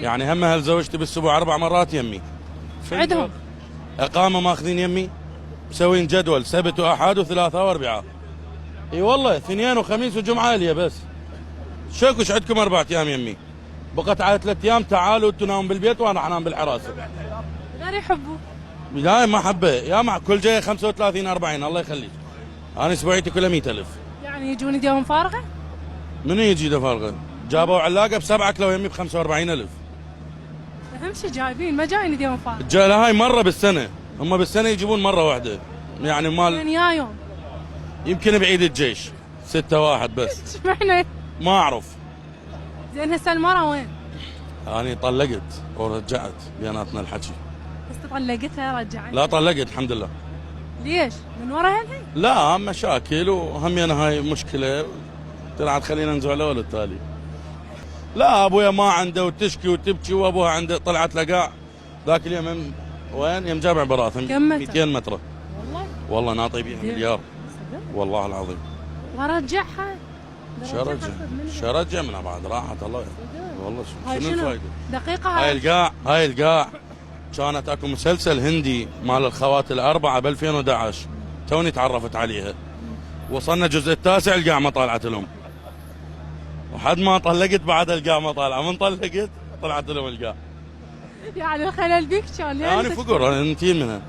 يعني هم هل زوجتي بالاسبوع 4 مرات يمي. عندهم اقامه ماخذين يمي، مسوين جدول سبت واحد وثلاثاء واربعاء. اي والله اثنين وخميس وجمعه لي بس. شكوش عندكم 4 ايام يمي، بقت على 3 ايام تعالوا انتم ناموا بالبيت وانا راح انام بالحراسه. غير يحبوا. لا ما حبه يا مع كل جاي 35 40 الله يخليك. انا اسبوعيتي كلها 100,000. يعني يجون ايديهم فارغه؟ منو يجي ده فارغه؟ جابوا علاقه ب7 كيلو يمي ب 45,000. اهم شيء جايبين، ما جايين ايديهم فارغه. هاي مره بالسنه، هم بالسنه يجيبون مره واحده. يعني مال من يا يوم؟ يمكن بعيد الجيش 6/1 بس. اشمعنى؟ ما اعرف. زين هسه المرة وين؟ انا طلقت ورجعت بيناتنا الحكي. بس طلقتها رجعت؟ لا طلقت الحمد لله. ليش؟ من وراها الحين؟ لا مشاكل وهمينا هاي مشكله طلعت خلينا ننزع الاول التالي. لا ابويا ما عنده وتشكي وتبكي وابوها عنده طلعت لقاع ذاك اليوم وين يوم جامع براثم 200 متر. والله ناطي بيها مليار والله العظيم. ورجعها؟ شرجع منها بعد راحت الله. والله شنو الفائده؟ دقيقة هاي القاع كانت اكو مسلسل هندي مال الخوات الاربعه ب 2011 توني تعرفت عليها. وصلنا الجزء التاسع القاع ما طالعت لهم. وحد ما طلقت بعد القاع ما طالعه، من طلقت طلعت لهم القاع. يعني الخلل بيك كان انا فقر انتي منها.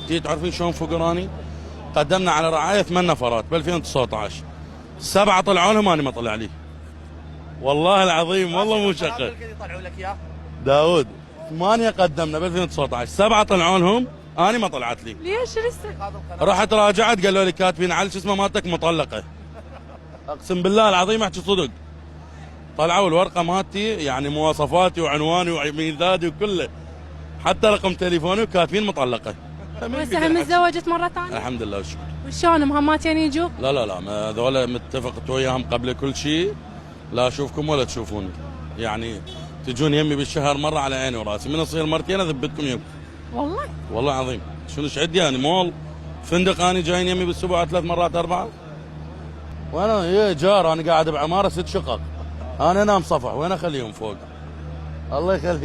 انتي تعرفين شلون فقراني؟ قدمنا على رعايه 8 نفرات ب 2019 7 طلعوا لهم انا ما طلع لي. والله العظيم والله مو شقه. يطلعوا لك اياه داوود 8 قدمنا ب 2019 7 طلعوا لهم انا ما طلعت لي. ليش لسه؟ رحت راجعت قالوا لي كاتبين على شو اسمه مالتك مطلقه. اقسم بالله العظيم احكي صدق. طلعوا الورقه مالتي يعني مواصفاتي وعنواني وميلادي وكله حتى رقم تليفوني وكاتبين مطلقه. وهسه هم تزوجت مره ثانيه؟ الحمد لله والشكر. وشلون مهماتين يجوا؟ لا هذول متفقت وياهم قبل كل شيء. لا اشوفكم ولا تشوفوني. يعني تجون يمي بالشهر مره على عيني وراسي، من اصير مرتين اثبتكم يم. والله العظيم شنو ايش عندي يعني مول فندق اني جايين يمي بالاسبوع 3 مرات 4. وانا يا جار انا قاعد بعماره 6 شقق. انا انام صفح وين اخليهم فوق؟ الله يخليك.